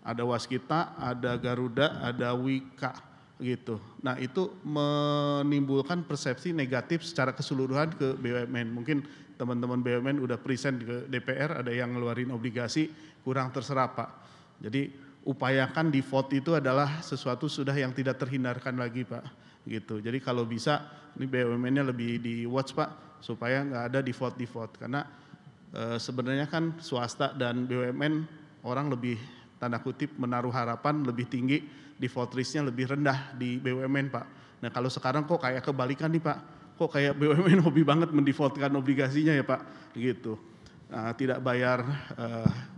Ada Waskita, ada Garuda, ada Wika gitu. Nah itu menimbulkan persepsi negatif secara keseluruhan ke BUMN. Mungkin teman-teman BUMN udah present ke DPR, ada yang ngeluarin obligasi, kurang terserap Pak. Jadi upayakan default itu adalah sesuatu sudah yang tidak terhindarkan lagi Pak. Gitu. Jadi kalau bisa ini BUMN-nya lebih di watch Pak, supaya nggak ada default. Karena sebenarnya kan swasta dan BUMN orang lebih tanda kutip menaruh harapan lebih tinggi, default risk-nya lebih rendah di BUMN Pak. Nah kalau sekarang kok kayak kebalikan nih Pak, kok kayak BUMN hobi banget mendefaultkan obligasinya ya Pak, gitu. Nah, tidak bayar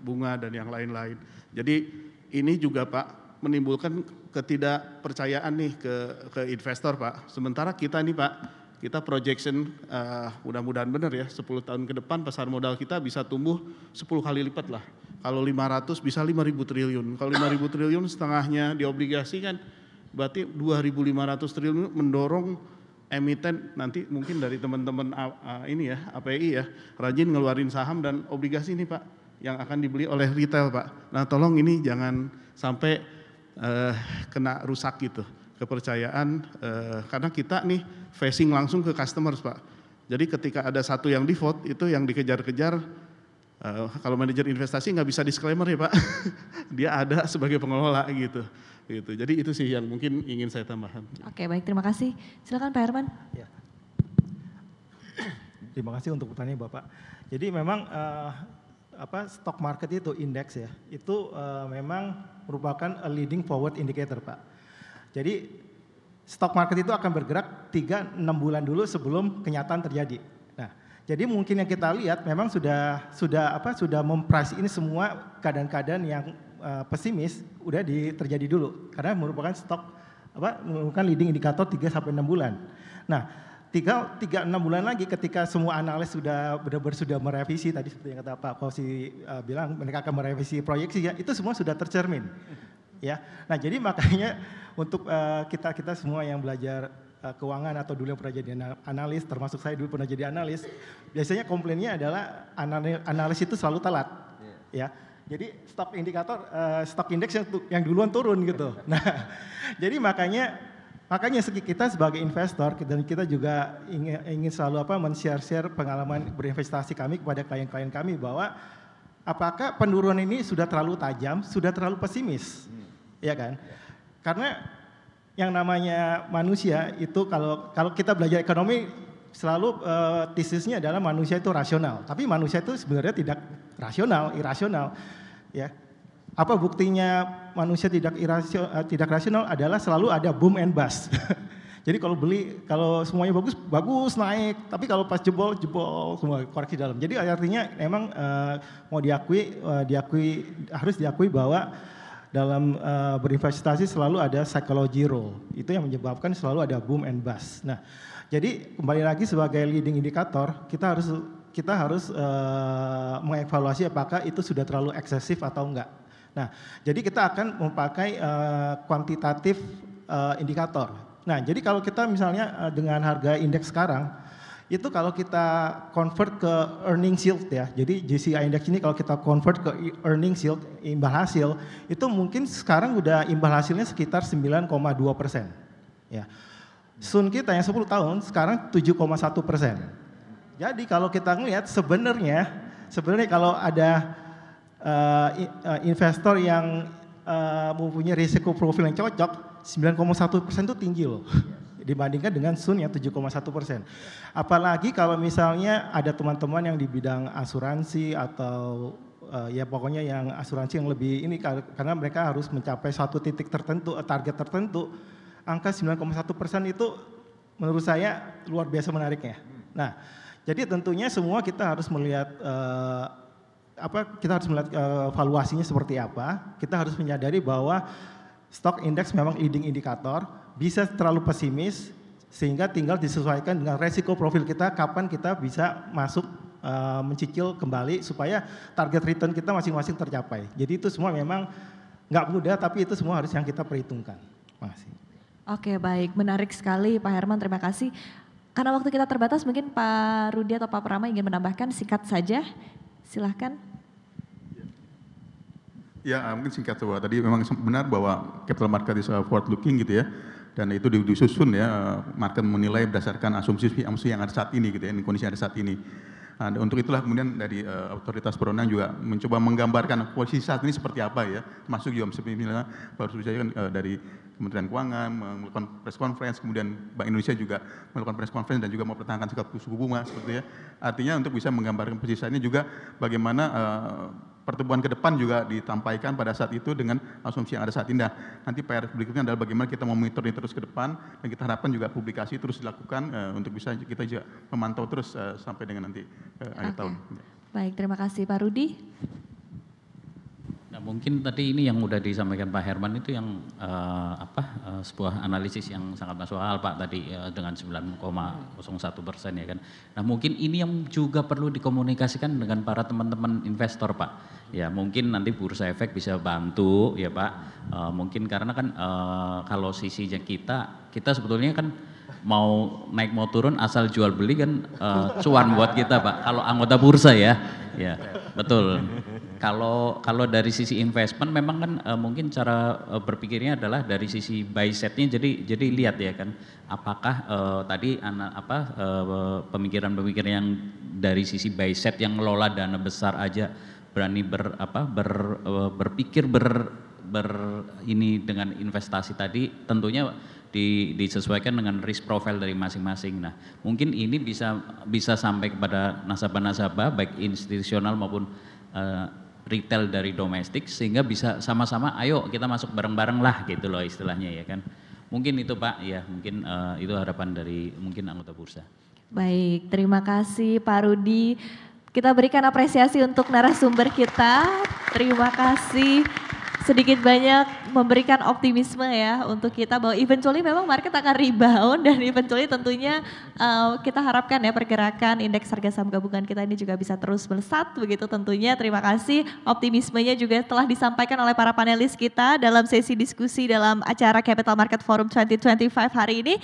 bunga dan yang lain-lain. Jadi ini juga Pak menimbulkan ketidakpercayaan nih ke investor Pak. Sementara kita nih Pak, kita projection mudah-mudahan benar ya 10 tahun ke depan pasar modal kita bisa tumbuh 10 kali lipat lah. Kalau 500 bisa 5.000 triliun. Kalau 5.000 triliun setengahnya di obligasi kan berarti 2.500 triliun mendorong emiten nanti mungkin dari teman-teman ini ya API ya rajin ngeluarin saham dan obligasi nih Pak yang akan dibeli oleh retail Pak. Nah tolong ini jangan sampai kena rusak gitu kepercayaan karena kita nih facing langsung ke customers Pak. Jadi ketika ada satu yang default itu yang dikejar-kejar kalau manajer investasi nggak bisa disclaimer ya Pak, dia ada sebagai pengelola gitu. Jadi itu sih yang mungkin ingin saya tambahkan. Oke baik, terima kasih. Silakan Pak Herman. Ya. Terima kasih untuk pertanyaan Bapak. Jadi memang stock market itu indeks ya, itu memang merupakan a leading forward indicator Pak. Jadi stock market itu akan bergerak 3-6 bulan dulu sebelum kenyataan terjadi. Jadi mungkin yang kita lihat memang sudah memprice ini semua keadaan-keadaan yang pesimis udah terjadi dulu karena merupakan merupakan leading indikator 3-6 bulan. Nah, 3-6 bulan lagi ketika semua analis sudah benar-benar sudah merevisi tadi seperti yang kata Pak Fauzi bilang mereka akan merevisi proyeksi ya, itu semua sudah tercermin. Ya. Nah, jadi makanya untuk kita semua yang belajar keuangan atau dulu yang pernah jadi analis, termasuk saya dulu pernah jadi analis, biasanya komplainnya adalah analis itu selalu telat, ya. Jadi stock indikator, stock index yang duluan turun gitu. Nah, jadi makanya kita sebagai investor dan kita juga ingin selalu men-share pengalaman berinvestasi kami kepada klien-klien kami bahwa apakah penurunan ini sudah terlalu tajam, sudah terlalu pesimis, ya kan? Karena yang namanya manusia itu kalau kita belajar ekonomi selalu tesisnya adalah manusia itu rasional, tapi manusia itu sebenarnya tidak rasional, irasional, ya. Apa buktinya manusia tidak rasional adalah selalu ada boom and bust. Jadi kalau semuanya bagus naik, tapi kalau pas jebol semua koreksi dalam. Jadi artinya memang harus diakui bahwa dalam berinvestasi selalu ada psychology role, itu yang menyebabkan selalu ada boom and bust. Nah, jadi kembali lagi sebagai leading indikator, kita harus mengevaluasi apakah itu sudah terlalu eksesif atau enggak. Nah, jadi kita akan memakai kuantitatif indikator. Nah, jadi kalau kita misalnya dengan harga indeks sekarang, itu kalau kita convert ke earning yield ya. Jadi JCI index ini kalau kita convert ke earning yield, imbal hasil, itu mungkin sekarang udah imbal hasilnya sekitar 9,2%. Ya. Sun kita yang 10 tahun sekarang 7,1%. Jadi kalau kita ngelihat sebenarnya kalau ada investor yang mempunyai risiko profil yang cocok, 9,1% itu tinggi loh. Dibandingkan dengan Sun yang 7,1%. Apalagi kalau misalnya ada teman-teman yang di bidang asuransi atau ya pokoknya yang asuransi yang lebih ini, karena mereka harus mencapai satu titik tertentu, target tertentu, angka 9,1% itu menurut saya luar biasa menariknya. Nah, jadi tentunya semua kita harus melihat valuasinya seperti apa. Kita harus menyadari bahwa stock index memang leading indikator, bisa terlalu pesimis sehingga tinggal disesuaikan dengan resiko profil kita kapan kita bisa masuk mencicil kembali supaya target return kita masing-masing tercapai. Jadi itu semua memang nggak mudah, tapi itu semua harus yang kita perhitungkan. Terima kasih. Oke, baik, menarik sekali Pak Herman, terima kasih. Karena waktu kita terbatas, mungkin Pak Rudi atau Pak Prama ingin menambahkan singkat saja, silahkan. Ya, mungkin singkat saja. Tadi memang benar bahwa capital market is forward looking gitu ya. Dan itu disusun ya, market menilai berdasarkan asumsi yang ada saat ini gitu ya, kondisi yang ada saat ini. Nah, untuk itulah kemudian dari otoritas berwenang juga mencoba menggambarkan posisi saat ini seperti apa ya. Termasuk juga misalnya baru saja kan dari Kementerian Keuangan melakukan press conference, kemudian Bank Indonesia juga melakukan press conference dan juga mempertahankan sikap suku bunga seperti ya. Artinya untuk bisa menggambarkan posisi saat ini juga bagaimana pertumbuhan ke depan juga ditampaikan pada saat itu dengan asumsi yang ada saat ini. Nah, nanti PR berikutnya adalah bagaimana kita memonitor ini terus ke depan dan kita harapkan juga publikasi terus dilakukan untuk bisa kita juga memantau terus sampai dengan nanti akhir tahun. Baik, terima kasih Pak Rudi. Nah, mungkin tadi ini yang udah disampaikan Pak Herman itu yang sebuah analisis yang sangat masuk akal Pak tadi dengan 9,01% ya kan. Nah, mungkin ini yang juga perlu dikomunikasikan dengan para teman-teman investor Pak. Ya mungkin nanti Bursa Efek bisa bantu ya Pak. Mungkin karena kan kalau sisinya kita sebetulnya kan mau naik mau turun asal jual beli kan cuan buat kita Pak. Kalau anggota bursa ya betul. Kalau dari sisi investment memang kan mungkin cara berpikirnya adalah dari sisi buy setnya, jadi lihat ya kan apakah tadi pemikiran-pemikiran yang dari sisi buy set yang ngelola dana besar aja berani berpikir ini dengan investasi tadi tentunya disesuaikan dengan risk profile dari masing-masing. Nah, mungkin ini bisa sampai kepada nasabah-nasabah baik institusional maupun retail dari domestik sehingga bisa sama-sama ayo kita masuk bareng-bareng lah gitu loh istilahnya ya kan. Mungkin itu Pak ya, mungkin itu harapan dari mungkin anggota bursa. Baik, terima kasih Pak Rudi. Kita berikan apresiasi untuk narasumber kita. Terima kasih. Sedikit banyak memberikan optimisme ya untuk kita bahwa eventually memang market akan rebound dan eventually tentunya kita harapkan ya pergerakan indeks harga saham gabungan kita ini juga bisa terus melesat begitu tentunya. Terima kasih, optimismenya juga telah disampaikan oleh para panelis kita dalam sesi diskusi dalam acara Capital Market Forum 2025 hari ini.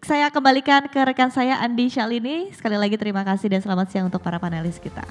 Saya kembalikan ke rekan saya Andi Syalini. Sekali lagi terima kasih dan selamat siang untuk para panelis kita.